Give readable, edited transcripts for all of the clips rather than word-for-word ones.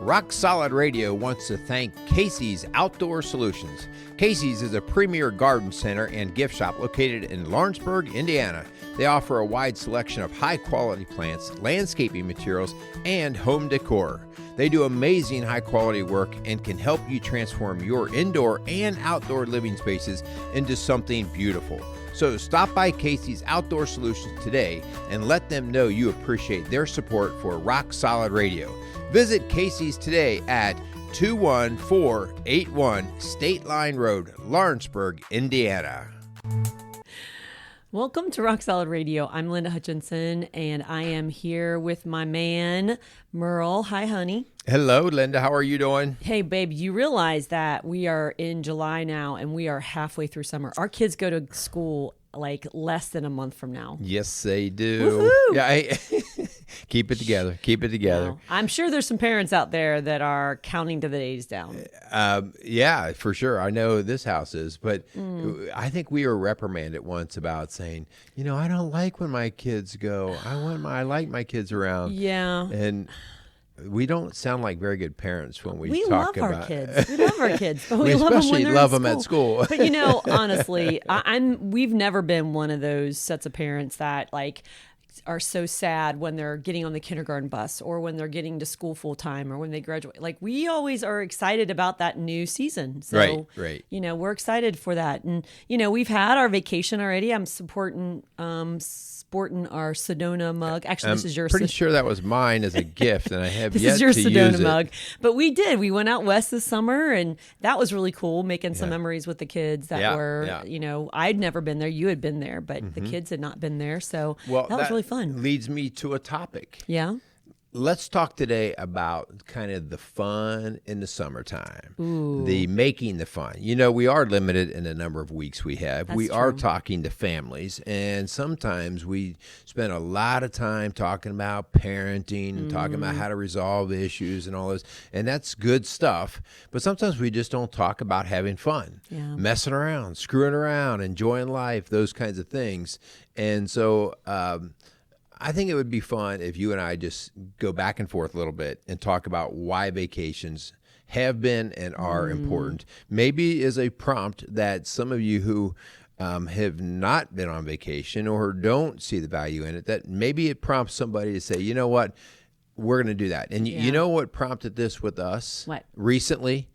Rock Solid Radio wants to thank Casey's Outdoor Solutions. Casey's is a premier garden center and gift shop located in Lawrenceburg, Indiana. They offer a wide selection of high-quality plants, landscaping materials, and home decor. They do amazing high-quality work and can help you transform your indoor and outdoor living spaces into something beautiful. So stop by Casey's Outdoor Solutions today and let them know you appreciate their support for Rock Solid Radio. Visit Casey's today at 21481 State Line Road, Lawrenceburg, Indiana. Welcome to Rock Solid Radio. I'm Linda Hutchinson, and I am here with my man, Merrill. Hi, honey. Hello, Linda. How are you doing? Hey, babe, you realize that we are in July now, and we are halfway through summer. Our kids go to school like less than a month from now. Yes, they do. Woohoo! Yeah, keep it together. Keep it together. Wow. I'm sure there's some parents out there that are counting to the days down. Yeah, for sure. I know this house is, but I think we were reprimanded once about saying, I don't like when my kids go. I like my kids around. Yeah. And we don't sound like very good parents when we talk about our kids. We love our kids, but we love them when especially they're love in them school. at school. But honestly, we've never been one of those sets of parents that are so sad when they're getting on the kindergarten bus or when they're getting to school full time or when they graduate. Like, we always are excited about that new season. So, right. We're excited for that. And, we've had our vacation already. I'm sporting our Sedona mug. Actually, this is your. Pretty sure that was mine as a gift, and I have this yet is your to Sedona use mug. it. But we did. We went out west this summer, and that was really cool. Making some memories with the kids that were. I'd never been there. You had been there, but the kids had not been there. So that was really fun. Leads me to a topic. Yeah. Let's talk today about kind of the fun in the summertime. Ooh. The making the fun. We are limited in the number of weeks we have. That's we true. are talking to families, and sometimes we spend a lot of time talking about parenting and talking about how to resolve issues and all this, and that's good stuff. But sometimes we just don't talk about having fun, messing around, screwing around, enjoying life, those kinds of things. And so I think it would be fun if you and I just go back and forth a little bit and talk about why vacations have been and are important. Maybe as a prompt that some of you who have not been on vacation or don't see the value in it, that maybe it prompts somebody to say, you know what, we're going to do that. And you know what prompted this with us recently?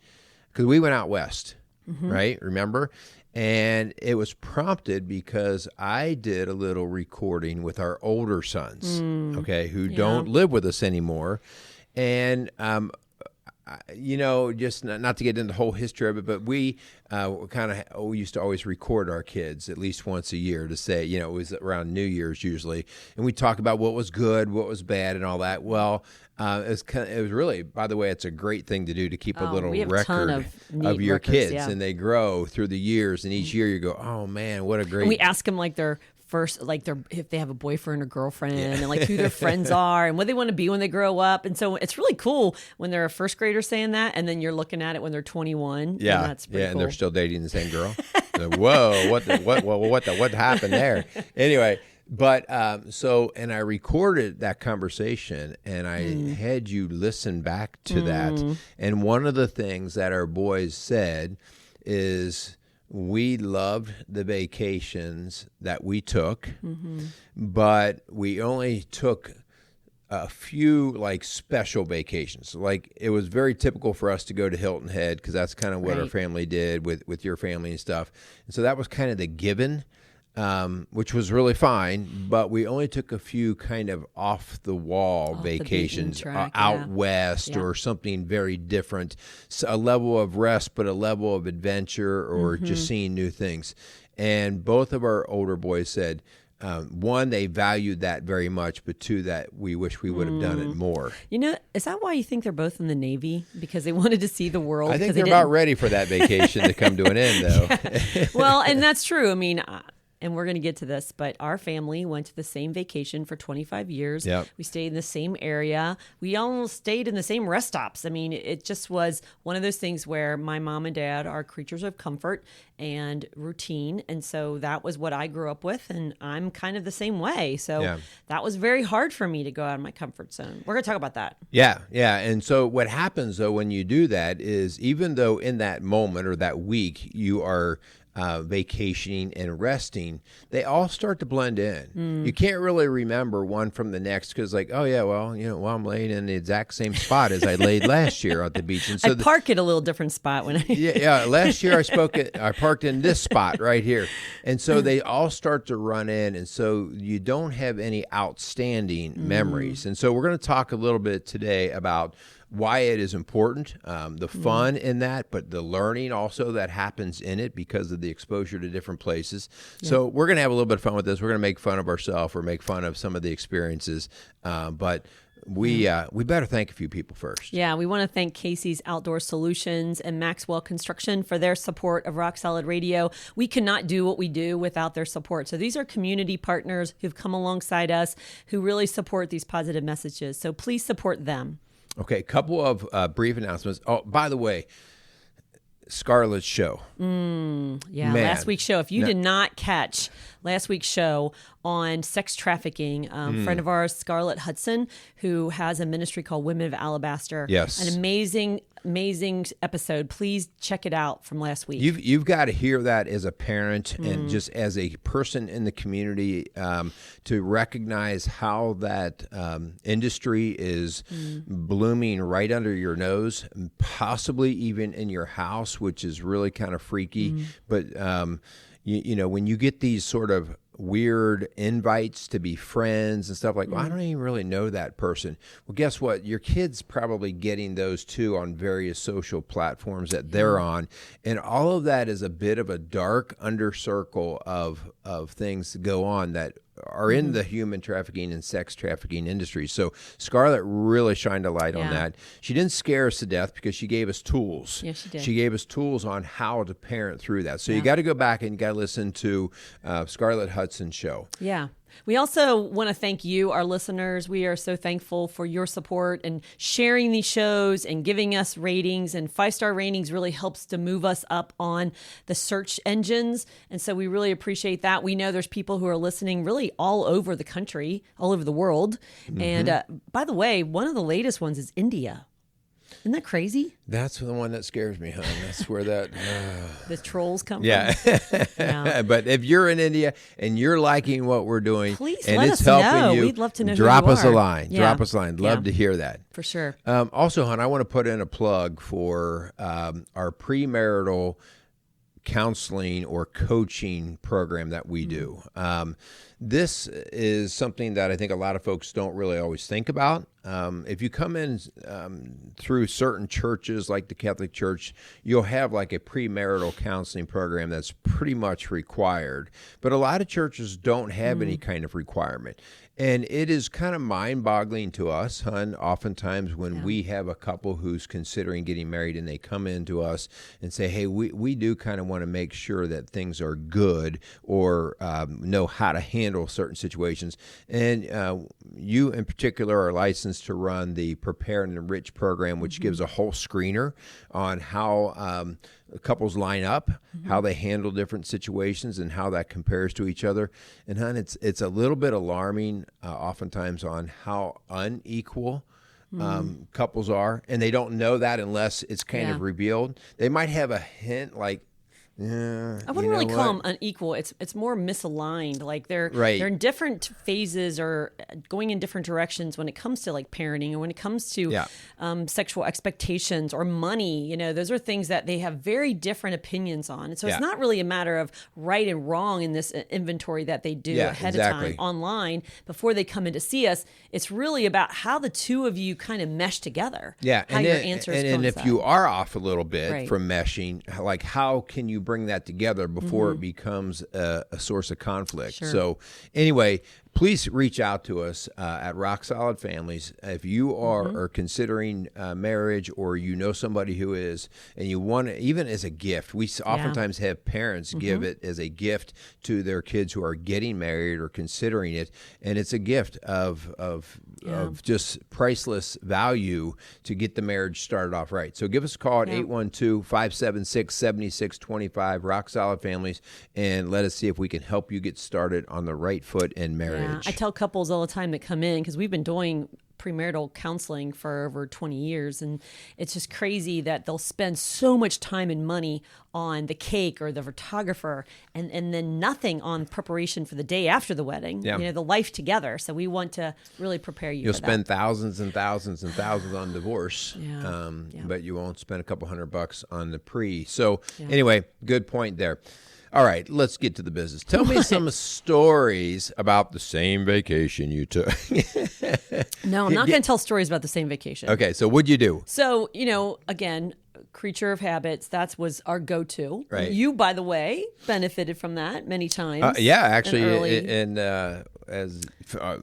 Because we went out west, right? Remember? And it was prompted because I did a little recording with our older sons, who don't live with us anymore. And, just not to get into the whole history of it, but we we used to always record our kids at least once a year to say, it was around New Year's usually. And we talk about what was good, what was bad, and all that. Well, it was really, by the way, it's a great thing to do to keep a little record of your kids, and they grow through the years. And each year you go, oh man, what a great. And we ask them their first, if they have a boyfriend or girlfriend, and who their friends are and what they want to be when they grow up. And so it's really cool when they're a first grader saying that, and then you're looking at it when they're 21. Yeah, and that's pretty cool. And they're still dating the same girl. Whoa, what happened there? Anyway. But and I recorded that conversation, and I had you listen back to that. And one of the things that our boys said is we loved the vacations that we took, but we only took a few special vacations. It was very typical for us to go to Hilton Head because that's kind of what our family did with your family and stuff. And so that was kind of the given. Which was really fine, but we only took a few kind of off-the-wall vacations out west or something very different, so a level of rest but a level of adventure or just seeing new things. And both of our older boys said, one, they valued that very much, but two, that we wish we would have done it more. Is that why you think they're both in the Navy? Because they wanted to see the world? I think they're about ready for that vacation to come to an end, though. Well, and that's true. I mean, and we're going to get to this, but our family went to the same vacation for 25 years. Yep. We stayed in the same area. We almost stayed in the same rest stops. I mean, it just was one of those things where my mom and dad are creatures of comfort and routine. And so that was what I grew up with. And I'm kind of the same way. So that was very hard for me to go out of my comfort zone. We're going to talk about that. Yeah. And so what happens, though, when you do that is even though in that moment or that week you are vacationing and resting, they all start to blend in. You can't really remember one from the next because, like, oh yeah, well, I'm laying in the exact same spot as I laid last year at the beach. And so I park at a little different spot when I last year I parked in this spot right here, and so they all start to run in, and so you don't have any outstanding memories. And so we're going to talk a little bit today about why it is important, the fun in that, but the learning also that happens in it because of the exposure to different places. So we're going to have a little bit of fun with this. We're going to make fun of ourselves or make fun of some of the experiences, but we better thank a few people first. Yeah, we want to thank Casey's Outdoor Solutions and Maxwell Construction for their support of Rock Solid Radio. We cannot do what we do without their support. So these are community partners who've come alongside us who really support these positive messages. So please support them. Okay, a couple of brief announcements. Oh, by the way, Scarlett's show. Last week's show. If you did not catch last week's show on sex trafficking, friend of ours, Scarlett Hudson, who has a ministry called Women of Alabaster. Yes. An amazing episode. Please check it out from last week. You've got to hear that as a parent and just as a person in the community to recognize how that industry is blooming right under your nose, possibly even in your house, which is really kind of freaky. But when you get these sort of weird invites to be friends and stuff like, well, I don't even really know that person. Well, guess what? Your kid's probably getting those too on various social platforms that they're on. And all of that is a bit of a dark under circle of things that go on that are in the human trafficking and sex trafficking industry. So Scarlett really shined a light on that. She didn't scare us to death because she gave us tools. Yes, she did. She gave us tools on how to parent through that. So you got to go back and you got to listen to Scarlett Hudson's show. Yeah. We also want to thank you, our listeners. We are so thankful for your support and sharing these shows and giving us ratings. And 5-star ratings really helps to move us up on the search engines. And so we really appreciate that. We know there's people who are listening really all over the country, all over the world. And by the way, one of the latest ones is India. Isn't that crazy? That's the one that scares me, hon. That's where that... the trolls come from. Yeah. But if you're in India and you're liking what we're doing please and let it's us helping know. you, We'd love to know drop who you us a are. line. Yeah. Drop us a line. Love to hear that. For sure. Also, hon, I want to put in a plug for our premarital counseling or coaching program that we do. This is something that I think a lot of folks don't really always think about. If you come in through certain churches like the Catholic Church, you'll have like a premarital counseling program that's pretty much required. But a lot of churches don't have any kind of requirement. And it is kind of mind-boggling to us, hon, oftentimes when we have a couple who's considering getting married and they come into us and say, hey, we do kind of want to make sure that things are good or know how to handle certain situations. And you in particular are licensed to run the Prepare and Enrich program, which gives a whole screener on how couples line up, how they handle different situations, and how that compares to each other. And hon, it's a little bit alarming oftentimes on how unequal couples are, and they don't know that unless it's kind of revealed. They might have a hint like, I wouldn't really call them unequal. It's more misaligned. Like they're in different phases or going in different directions when it comes to like parenting and when it comes to sexual expectations or money. You know, those are things that they have very different opinions on. And so it's not really a matter of right and wrong in this inventory that they do ahead of time online before they come in to see us. It's really about how the two of you kind of mesh together. Yeah, how your answers coincide. And if you are off a little bit from meshing, like how can you bring that together before it becomes a source of conflict? So anyway, please reach out to us at Rock Solid Families if you are considering marriage, or you know somebody who is, and you want to, even as a gift. We oftentimes have parents give it as a gift to their kids who are getting married or considering it, and it's a gift of just priceless value to get the marriage started off right. So give us a call at 812-576-7625, Rock Solid Families, and let us see if we can help you get started on the right foot in marriage. Yeah. I tell couples all the time that come in, because we've been doing premarital counseling for over 20 years, and it's just crazy that they'll spend so much time and money on the cake or the photographer, and then nothing on preparation for the day after the wedding, the life together. So we want to really prepare you. You'll for spend that. thousands and thousands and thousands on divorce, but you won't spend a couple $100 on the pre. So anyway, good point there. All right, let's get to the business. Tell me some stories about the same vacation you took. No, I'm not going to tell stories about the same vacation. Okay, so what'd you do? So, again, creature of habits, that was our go-to. Right. You, by the way, benefited from that many times. Actually,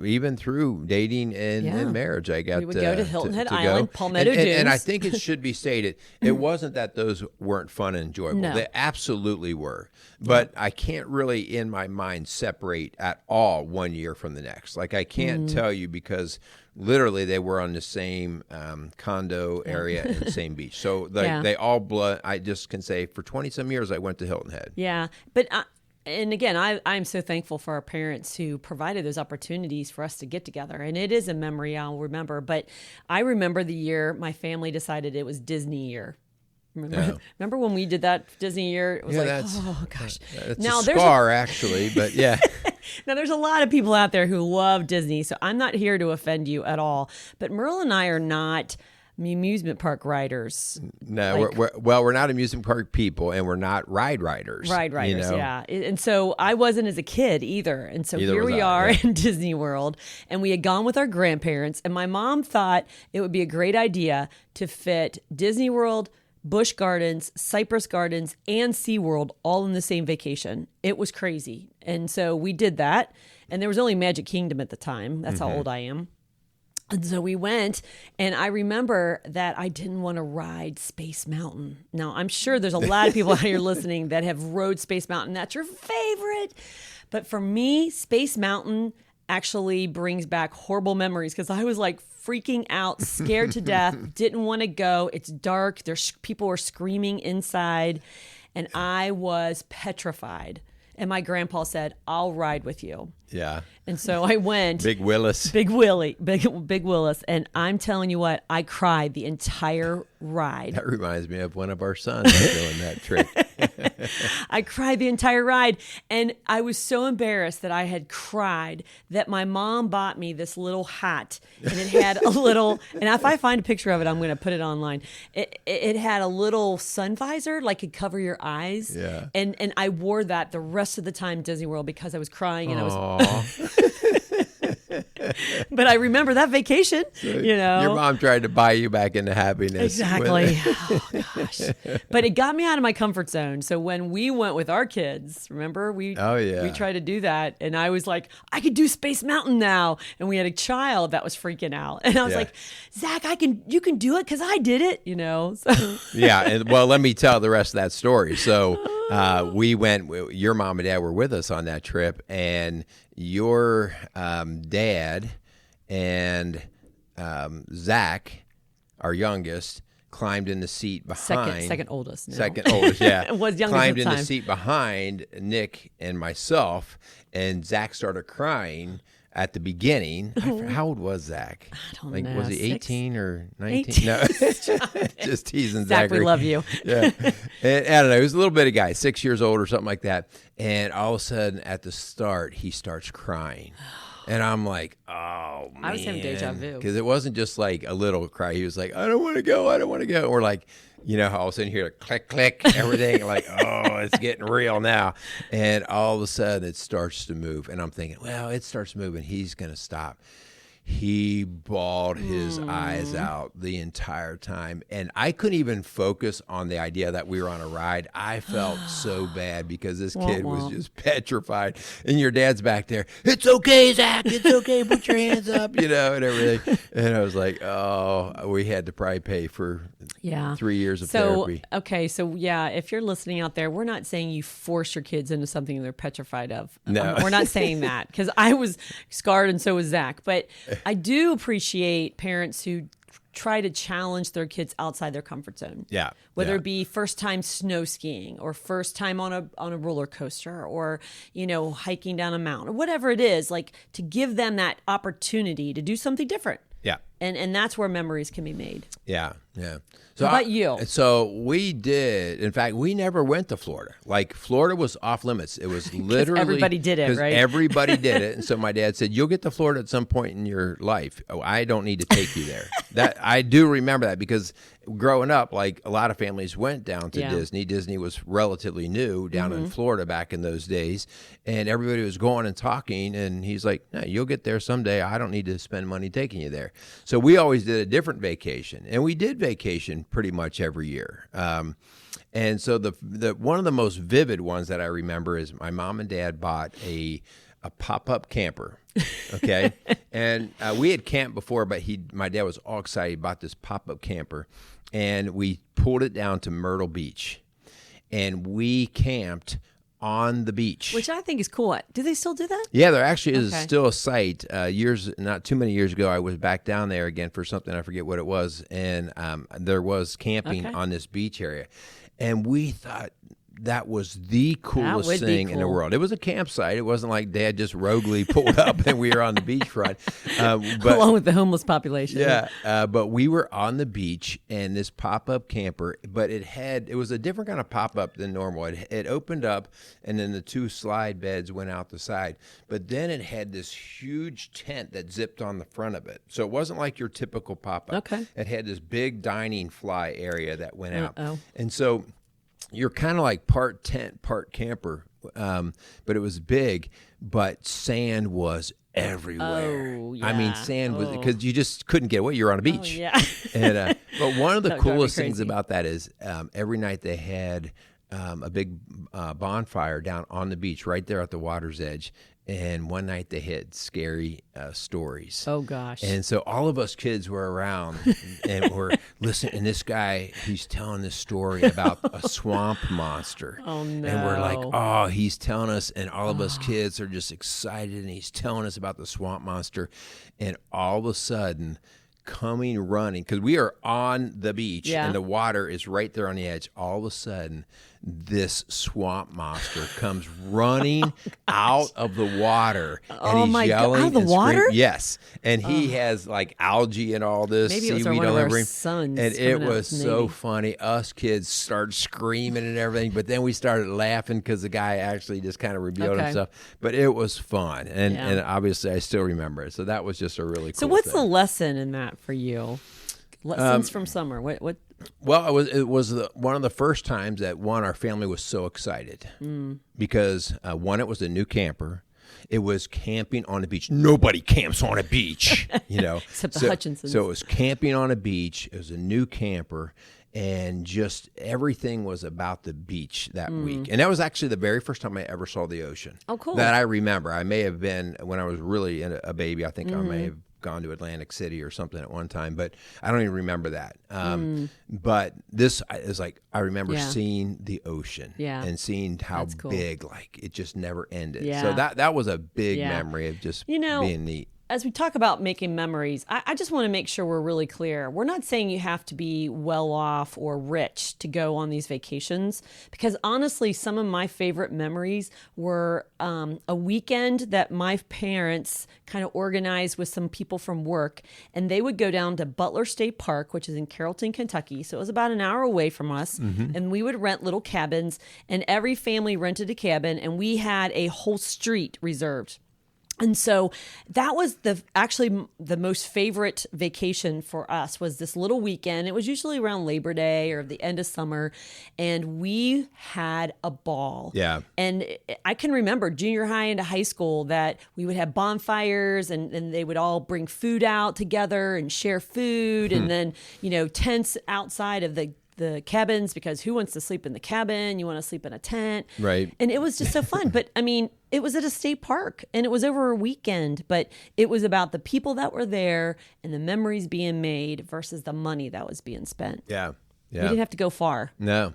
even through dating and marriage, I got we would go to Hilton Head Island, go. Palmetto Dunes. And I think it should be stated, it wasn't that those weren't fun and enjoyable. No. They absolutely were. But I can't really, in my mind, separate at all 1 year from the next. Like, I can't tell you, because literally they were on the same condo area and the same beach. So they all blood. I just can say for 20-some years I went to Hilton Head. Yeah, but and again, I'm so thankful for our parents who provided those opportunities for us to get together. And it is a memory I'll remember. But I remember the year my family decided it was Disney year. Remember when we did that Disney year? It was oh gosh. It's now, a scar, actually, but yeah. Now, there's a lot of people out there who love Disney, so I'm not here to offend you at all. But Merle and I are not amusement park riders. No, we're not amusement park people, and we're not ride riders. Ride riders, yeah. And so I wasn't as a kid either. And so here we are in Disney World, and we had gone with our grandparents, and my mom thought it would be a great idea to fit Disney World, Busch Gardens, Cypress Gardens, and SeaWorld all in the same vacation. It was crazy. And so we did that. And there was only Magic Kingdom at the time. That's how old I am. And so we went, and I remember that I didn't want to ride Space Mountain. Now, I'm sure there's a lot of people out here listening that have rode Space Mountain. That's your favorite. But for me, Space Mountain actually brings back horrible memories, because I was like freaking out, scared to death, didn't want to go. It's dark. People were screaming inside, and I was petrified. And my grandpa said, "I'll ride with you." Yeah. And so I went. Big Willis. Big Willis. And I'm telling you what, I cried the entire ride. That reminds me of one of our sons doing that trip. I cried the entire ride. And I was so embarrassed that I had cried that my mom bought me this little hat. And it had a little, and if I find a picture of it, I'm going to put it online. It had a little sun visor, like could cover your eyes. Yeah. And I wore that the rest of the time at Disney World, because I was crying and I was. But I remember that vacation, Your mom tried to buy you back into happiness. Exactly. Oh, gosh. But it got me out of my comfort zone. So when we went with our kids, remember, we tried to do that. And I was like, I could do Space Mountain now. And we had a child that was freaking out. And I was like, Zach, you can do it because I did it, So. Yeah. And well, let me tell the rest of that story. So we went, your mom and dad were with us on that trip, and your dad and Zach, our youngest, climbed in the seat behind. Second oldest. No. Second oldest, yeah. Was youngest climbed at the in time. the seat behind Nick and myself, and Zach started crying at the beginning. How old was Zach? I don't know. Was he 18 or 19? 18. No, just teasing Zach, Zachary. we love you. Yeah. And, I don't know. He was a little bit of guy, 6 years old or something like that. And all of a sudden, at the start, he starts crying. And I'm like, oh, man. I was having deja vu. Because it wasn't just like a little cry. He was like, I don't want to go. I don't want to go. Or like, how all of a sudden you hear click, click, everything. Like, oh, it's getting real now. And all of a sudden it starts to move. And I'm thinking, well, it starts moving. He's going to stop. he bawled his eyes out the entire time. And I couldn't even focus on the idea that we were on a ride. I felt so bad because this kid was just petrified. And your dad's back there, it's okay, Zach, it's okay, put your hands up, and everything. And I was like, oh, we had to probably pay for 3 years of therapy. Okay, so if you're listening out there, we're not saying you force your kids into something they're petrified of. No. We're not saying that, because I was scarred and so was Zach. But I do appreciate parents who try to challenge their kids outside their comfort zone. Yeah. Whether it be first time snow skiing or first time on a roller coaster or, hiking down a mountain or whatever it is, like to give them that opportunity to do something different. Yeah. And that's where memories can be made. Yeah. Yeah. So how about you? So we did. In fact, we never went to Florida. Like Florida was off limits. It was literally everybody did it, right? Everybody did it. And so my dad said, "You'll get to Florida at some point in your life. Oh, I don't need to take you there." That I do remember that because growing up, like a lot of families went down to Disney. Disney was relatively new down in Florida back in those days, and everybody was going and talking. And he's like, "No, you'll get there someday. I don't need to spend money taking you there." So we always did a different vacation, and we did vacation pretty much every year. And so the one of the most vivid ones that I remember is my mom and dad bought a pop-up camper. Okay. And we had camped before, but my dad was all excited. He bought this pop-up camper, and we pulled it down to Myrtle Beach, and we camped on the beach, which I think is cool. Do they still do that? Yeah, there actually is still a site. Not too many years ago, I was back down there again for something. I forget what it was, and there was camping on this beach area, and we thought that was the coolest thing in the world. It was a campsite. It wasn't like Dad just roguely pulled up and we were on the beachfront. But, along with the homeless population. Yeah, but we were on the beach and this pop-up camper, but it was a different kind of pop-up than normal. It opened up and then the two slide beds went out the side. But then it had this huge tent that zipped on the front of it. So it wasn't like your typical pop-up. Okay. It had this big dining fly area that went out. And so you're kind of like part tent, part camper, but it was big, but sand was everywhere. Oh, yeah. I mean, sand was, because you just couldn't get away. You're on a beach. Oh, yeah. And, but one of the coolest things about that is every night they had a big bonfire down on the beach right there at the water's edge. And one night they had scary stories. Oh, gosh. And so all of us kids were around and we're listening. And this guy, he's telling this story about a swamp monster. Oh, no. And we're like, oh, he's telling us. And all of us kids are just excited. And he's telling us about the swamp monster. And all of a sudden, coming running, because we are on the beach and the water is right there on the edge. All of a sudden, this swamp monster comes running out of the water, and he's yelling out of the water. Yes, and he has like algae and all this seaweed all over him. Sons and it was so funny. Us kids started screaming and everything, but then we started laughing because the guy actually just kind of revealed himself. But it was fun, and obviously I still remember it. So that was just a really cool. So what's thing. the lesson in that for you? Lessons from summer. What? Well, it was one of the first times that our family was so excited because it was a new camper. It was camping on the beach. Nobody camps on a beach, Except the Hutchinsons. So it was camping on a beach. It was a new camper, and just everything was about the beach that week. And that was actually the very first time I ever saw the ocean. Oh, cool. That I remember. I may have been, when I was really a baby, I think I may have gone to Atlantic City or something at one time, but I don't even remember that. But this is like, I remember seeing the ocean and seeing how big, like it just never ended. Yeah. So that was a big memory of just being neat. As we talk about making memories, I just want to make sure we're really clear. We're not saying you have to be well off or rich to go on these vacations, because honestly, some of my favorite memories were a weekend that my parents kind of organized with some people from work, and they would go down to Butler State Park, which is in Carrollton, Kentucky. So it was about an hour away from us, and we would rent little cabins, and every family rented a cabin, and we had a whole street reserved. And so that was actually the most favorite vacation for us was this little weekend. It was usually around Labor Day or the end of summer, and we had a ball. Yeah. And I can remember junior high into high school that we would have bonfires and they would all bring food out together and share food, and then, tents outside of the cabins, because who wants to sleep in the cabin? You want to sleep in a tent. Right. And it was just so fun. But I mean, it was at a state park and it was over a weekend, but it was about the people that were there and the memories being made versus the money that was being spent. Yeah. We didn't have to go far. No.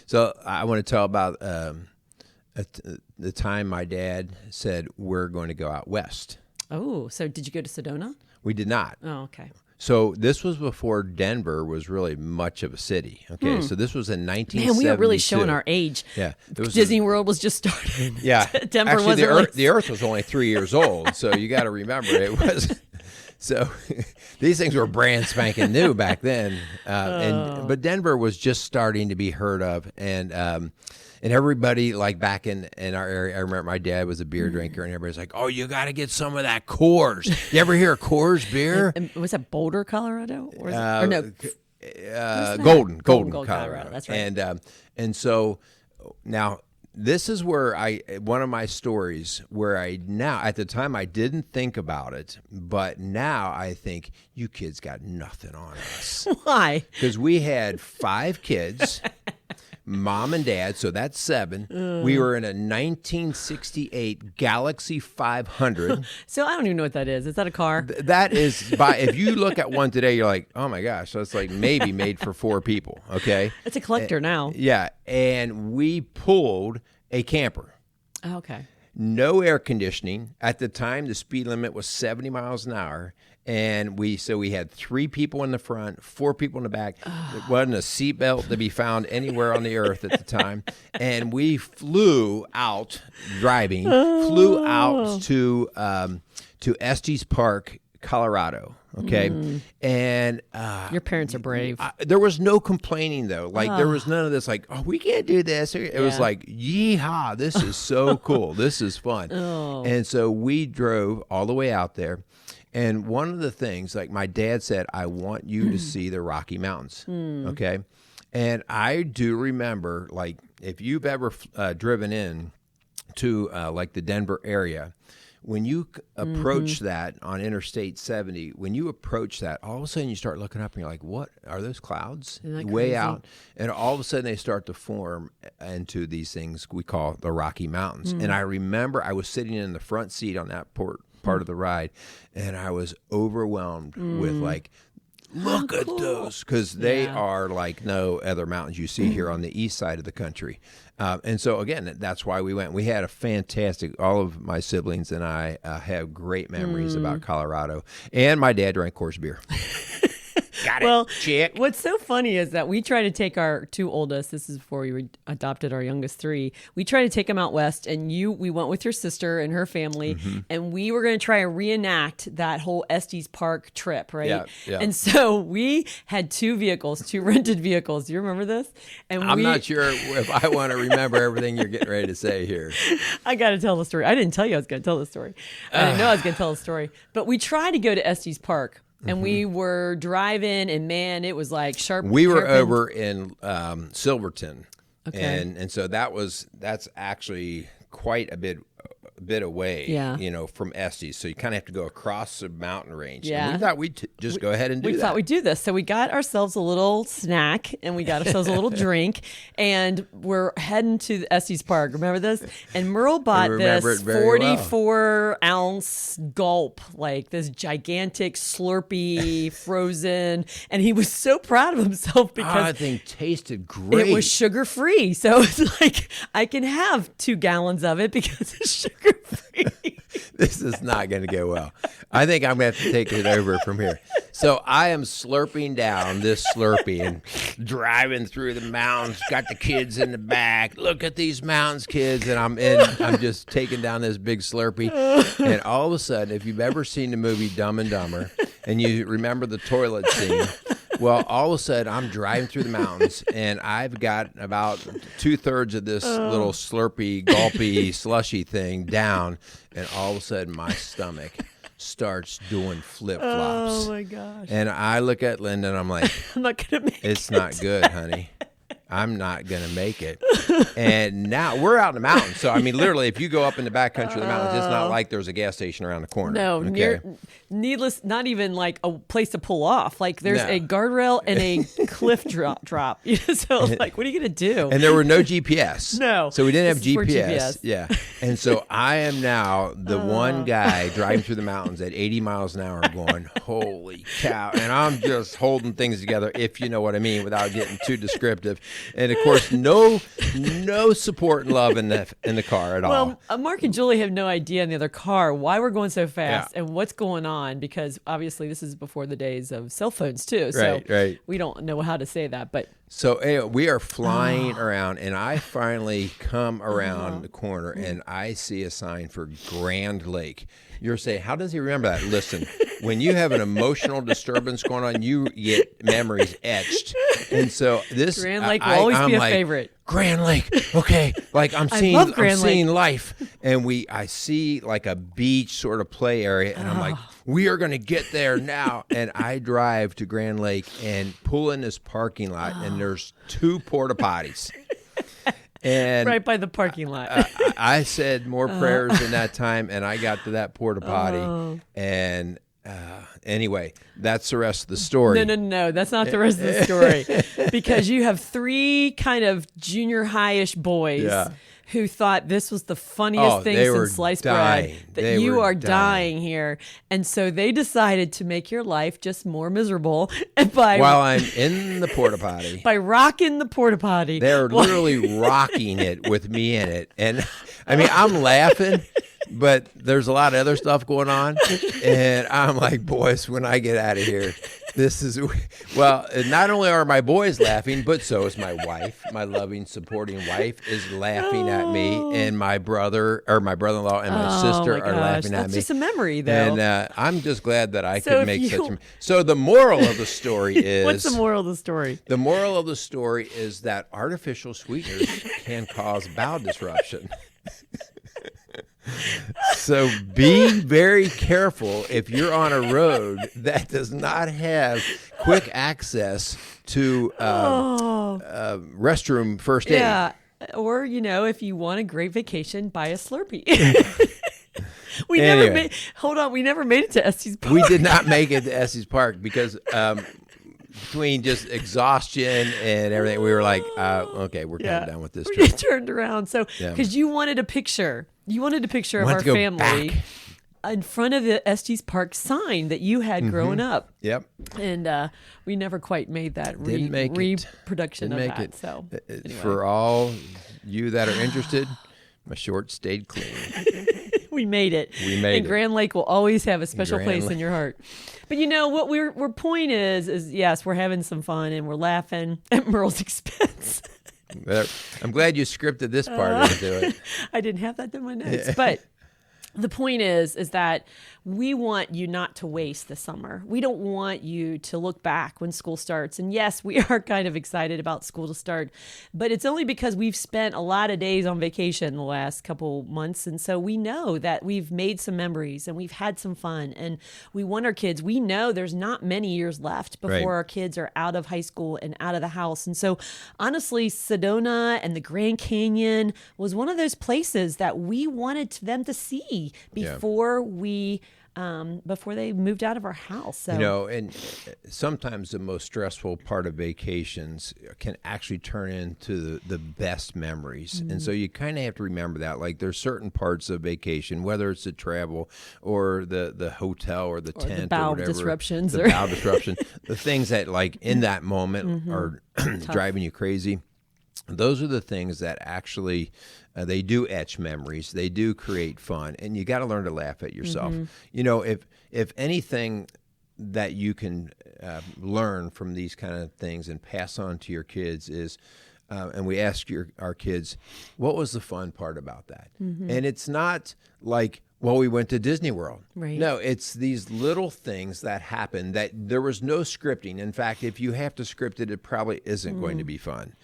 So I want to tell about the time my dad said, we're going to go out west. Oh, so did you go to Sedona? We did not. Oh, okay. So this was before Denver was really much of a city. Okay, so this was in 1972. Man, we are really showing our age. Yeah, Disney World was just started. Yeah, Denver actually, wasn't. the Earth was only 3 years old, so you got to remember it was. So these things were brand spanking new back then, but Denver was just starting to be heard of, and everybody, like back in our area, I remember my dad was a beer drinker, and everybody's like, "Oh, you got to get some of that Coors. You ever hear of Coors beer?" And was that Boulder, Colorado, or no? Golden, Colorado. That's right. And so now this is where one of my stories where at the time I didn't think about it, but now I think you kids got nothing on us. Why? Because we had 5 kids. Mom and Dad, so that's 7. We were in a 1968 Galaxy 500. So I don't even know what that is. Is that a car? That is, if you look at one today, you're like, oh my gosh, that's like maybe made for 4 people, okay? It's a collector now. Yeah, and we pulled a camper. Oh, okay. No air conditioning. At the time, the speed limit was 70 miles an hour. And we had 3 people in the front, 4 people in the back. There wasn't a seatbelt to be found anywhere on the earth at the time. And we flew out to Estes Park, Colorado. Okay. And your parents are brave. There was no complaining though. Like there was none of this like, oh, we can't do this. It was like, yeehaw, this is so cool. This is fun. And so we drove all the way out there. And one of the things, like my dad said, I want you to see the Rocky Mountains, okay? And I do remember, like, if you've ever driven in to, like, the Denver area, when you approach that on Interstate 70, when you approach that, all of a sudden you start looking up and you're like, what are those clouds? Way out. And all of a sudden they start to form into these things we call the Rocky Mountains. And I remember I was sitting in the front seat on that part of the ride, and I was overwhelmed with like, look at those, because they are like no other mountains you see here on the east side of the country. And so again, that's why we went. We had a fantastic, all of my siblings and I have great memories about Colorado, and my dad drank Coors beer. Got it. Well, chick. What's so funny is that we try to take our 2 oldest, this is before we adopted our youngest 3, we try to take them out west, and we went with your sister and her family, and we were going to try and reenact that whole Estes Park trip, right? Yeah. And so we had 2 rented vehicles. Do you remember this? And I'm not sure if I want to remember everything you're getting ready to say here. I got to tell the story. I didn't tell you I was going to tell the story. I didn't know I was going to tell the story. But we tried to go to Estes Park. And we were driving, and man, it was like sharp. We were over in Silverton, okay. and so that's actually quite a bit away, from Estes. So you kind of have to go across the mountain range. Yeah. And we thought we'd just go ahead and do that. We thought we'd do this. So we got ourselves a little snack, and we got ourselves a little drink, and we're heading to the Estes Park. Remember this? And Merrill bought this 44-ounce gulp, like this gigantic Slurpee frozen, and he was so proud of himself because that thing tasted great. It was sugar-free. So it's like, I can have 2 gallons of it because it's sugar-free. This is not going to go well. I think I'm going to have to take it over from here. So I am slurping down this Slurpee and driving through the mountains, got the kids in the back. Look at these mountains, kids. And I'm just taking down this big Slurpee. And all of a sudden, if you've ever seen the movie Dumb and Dumber, and you remember the toilet scene, Well, all of a sudden, I'm driving through the mountains, and I've got about 2/3 of this little slurpy, gulpy, slushy thing down, and all of a sudden, my stomach starts doing flip-flops. Oh, my gosh. And I look at Linda, and I'm like, I'm not going to make it. it's not good, honey. I'm not going to make it. And now we're out in the mountains. So, I mean, literally, if you go up in the back country of the mountains, it's not like there's a gas station around the corner. No, okay? needless, not even like a place to pull off. Like there's No. a guardrail and a cliff drop. You know, so like, what are you going to do? And there were no GPS. No. So we didn't have This is for GPS. GPS. Yeah. And so I am now the one guy driving through the mountains at 80 miles an hour going, holy cow. And I'm just holding things together, if you know what I mean, without getting too descriptive. And of course, no support and love in the car at all. Well, Mark and Julie have no idea in the other car why we're going so fast Yeah. and what's going on, because obviously this is before the days of cell phones too. So Right. we don't know how to say that, but So anyway, we are flying around, and I finally come around the corner, and I see a sign for Grand Lake. You're saying, how does he remember that? Listen, when you have an emotional disturbance going on, you get memories etched. And so this Grand Lake will always be a like, favorite. Grand Lake, okay, like I'm seeing Lake. life, and I see like a beach sort of play area, and I'm like, we are going to get there now. And I drive to Grand Lake and pull in this parking lot, and there's 2 porta potties. And right by the parking lot. I said more prayers in that time, and I got to that porta potty. And anyway, that's the rest of the story. No. That's not the rest of the story. Because you have 3 kind of junior high-ish boys who thought this was the funniest thing since sliced bread. That you are dying here. And so they decided to make your life just more miserable while I'm in the porta potty. By rocking the porta potty. They're literally rocking it with me in it. And I mean, I'm laughing, but there's a lot of other stuff going on. And I'm like, boys, when I get out of here, this is, well, not only are my boys laughing, but so is my wife. My loving, supporting wife is laughing at me, and my brother-in-law and my sister are laughing at me. That's just a memory, though. And I'm just glad that I could make such a... So the moral of the story is... What's the moral of the story? The moral of the story is that artificial sweeteners can cause bowel disruption. So be very careful if you're on a road that does not have quick access to restroom first aid. Yeah, or if you want a great vacation, buy a Slurpee. We never made it to Estes Park. We did not make it to Estes Park because between just exhaustion and everything, we were like, okay, we're kind of done with this We trip. turned around. So, because you wanted a picture. You wanted a picture of our to go family back. in front of the Estes Park sign that you had growing up. Yep. And we never quite made that reproduction Didn't of make that. it. So, anyway. For all you that are interested, my shorts stayed clean. We made it. And Grand Lake will always have a special place in your heart. But what we're point is yes, we're having some fun and we're laughing at Merle's expense. I'm glad you scripted this part into it. I didn't have that in my notes, but the point is that we want you not to waste the summer. We don't want you to look back when school starts. And yes, we are kind of excited about school to start, but it's only because we've spent a lot of days on vacation the last couple months. And so we know that we've made some memories and we've had some fun, and we want our kids. We know there's not many years left before our kids are out of high school and out of the house. And so honestly, Sedona and the Grand Canyon was one of those places that we wanted them to see before before they moved out of our house. So and sometimes the most stressful part of vacations can actually turn into the best memories. And so you kind of have to remember that. Like there's certain parts of vacation, whether it's the travel or the hotel or the tent the bowel or whatever. disruptions. The bowel disruption. The things that like in that moment are driving you crazy. Those are the things that actually they do etch memories. They do create fun, and you got to learn to laugh at yourself. If anything that you can learn from these kind of things and pass on to your kids is, and we ask our kids, what was the fun part about that? And it's not like Well, we went to Disney World. Right. No, it's these little things that happen that there was no scripting. In fact, if you have to script it, it probably isn't going to be fun.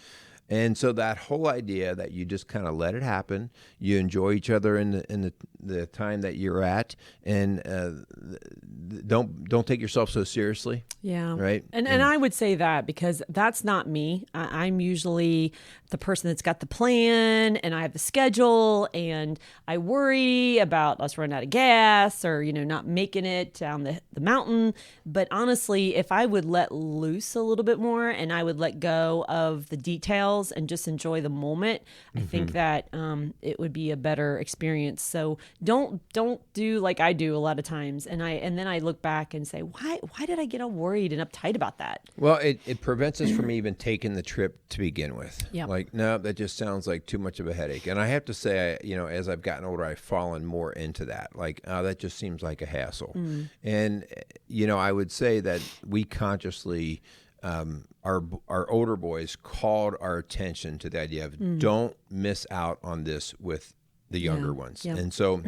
And so that whole idea that you just kind of let it happen, you enjoy each other in the time that you're at, and don't take yourself so seriously. Yeah. Right. And I would say that because that's not me. I'm usually the person that's got the plan and I have the schedule and I worry about us running out of gas or, not making it down the mountain. But honestly, if I would let loose a little bit more and I would let go of the details and just enjoy the moment, I think that it would be a better experience. So don't do like I do a lot of times. And then I look back and say, why did I get all worried and uptight about that? Well, it prevents us from even taking the trip to begin with. Yeah. Like, no, that just sounds like too much of a headache. And I have to say, as I've gotten older, I've fallen more into that. Like, that just seems like a hassle. And, I would say that we consciously, our older boys called our attention to the idea of don't miss out on this with the younger ones. Yeah. And so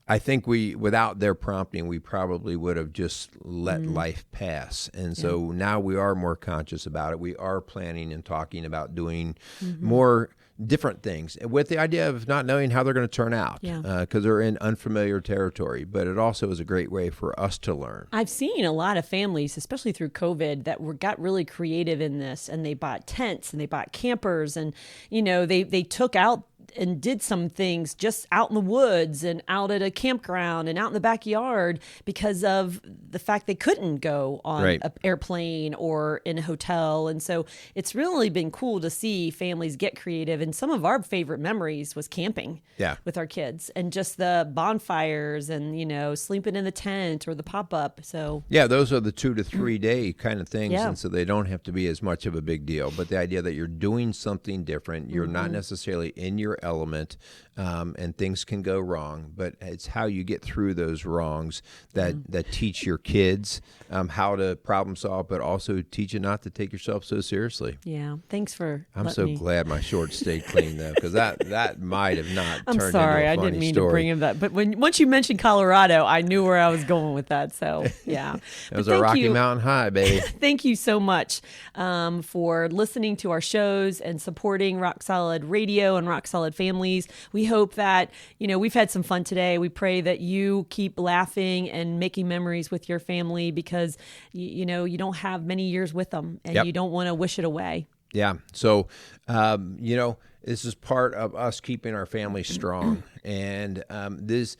I think without their prompting, we probably would have just let life pass. And so now we are more conscious about it. We are planning and talking about doing more different things with the idea of not knowing how they're going to turn out because they're in unfamiliar territory. But it also is a great way for us to learn. I've seen a lot of families, especially through COVID, that got really creative in this, and they bought tents and they bought campers, and they took out and did some things just out in the woods and out at a campground and out in the backyard because of the fact they couldn't go on an airplane or in a hotel. And so it's really been cool to see families get creative. And some of our favorite memories was camping with our kids and just the bonfires and, sleeping in the tent or the pop-up. So yeah, those are the 2 to 3 day kind of things. And so they don't have to be as much of a big deal. But the idea that you're doing something different, you're not necessarily in your element, and things can go wrong, but it's how you get through those wrongs that teach your kids how to problem solve, but also teach you not to take yourself so seriously. Yeah, thanks for I'm so glad my shorts stayed clean though, because that might have not I'm turned sorry, into a I funny didn't mean story. to bring him that, but once you mentioned Colorado, I knew where I was going with that. So yeah, it was a Rocky Mountain high, baby. Thank you so much for listening to our shows and supporting Rock Solid Radio and Rock Solid Families. We hope that we've had some fun today. We pray that you keep laughing and making memories with your family because you don't have many years with them and you don't want to wish it away. Yeah. So, this is part of us keeping our family strong. And this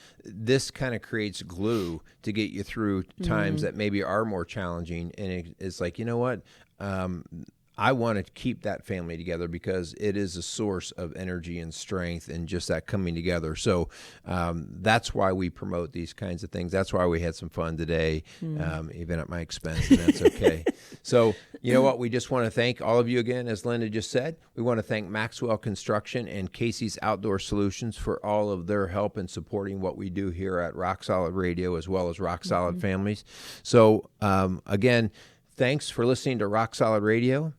kind of creates glue to get you through times that maybe are more challenging. And it's like, you know what? I want to keep that family together because it is a source of energy and strength and just that coming together. So that's why we promote these kinds of things. That's why we had some fun today, even at my expense, and that's okay. So you know what? We just want to thank all of you again, as Linda just said. We want to thank Maxwell Construction and Casey's Outdoor Solutions for all of their help in supporting what we do here at Rock Solid Radio as well as Rock Solid Families. So again, thanks for listening to Rock Solid Radio.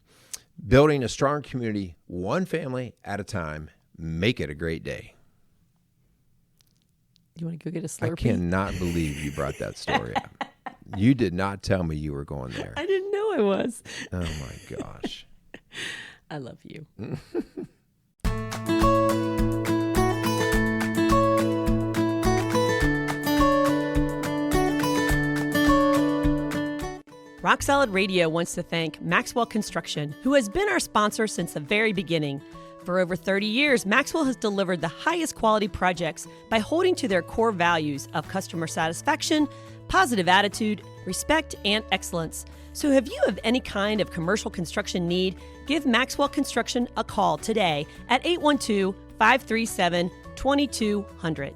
Building a strong community, one family at a time. Make it a great day. You want to go get a Slurpee? I cannot believe you brought that story up. You did not tell me you were going there. I didn't know I was. Oh, my gosh. I love you. Rock Solid Radio wants to thank Maxwell Construction, who has been our sponsor since the very beginning. For over 30 years, Maxwell has delivered the highest quality projects by holding to their core values of customer satisfaction, positive attitude, respect, and excellence. So if you have any kind of commercial construction need, give Maxwell Construction a call today at 812-537-2200.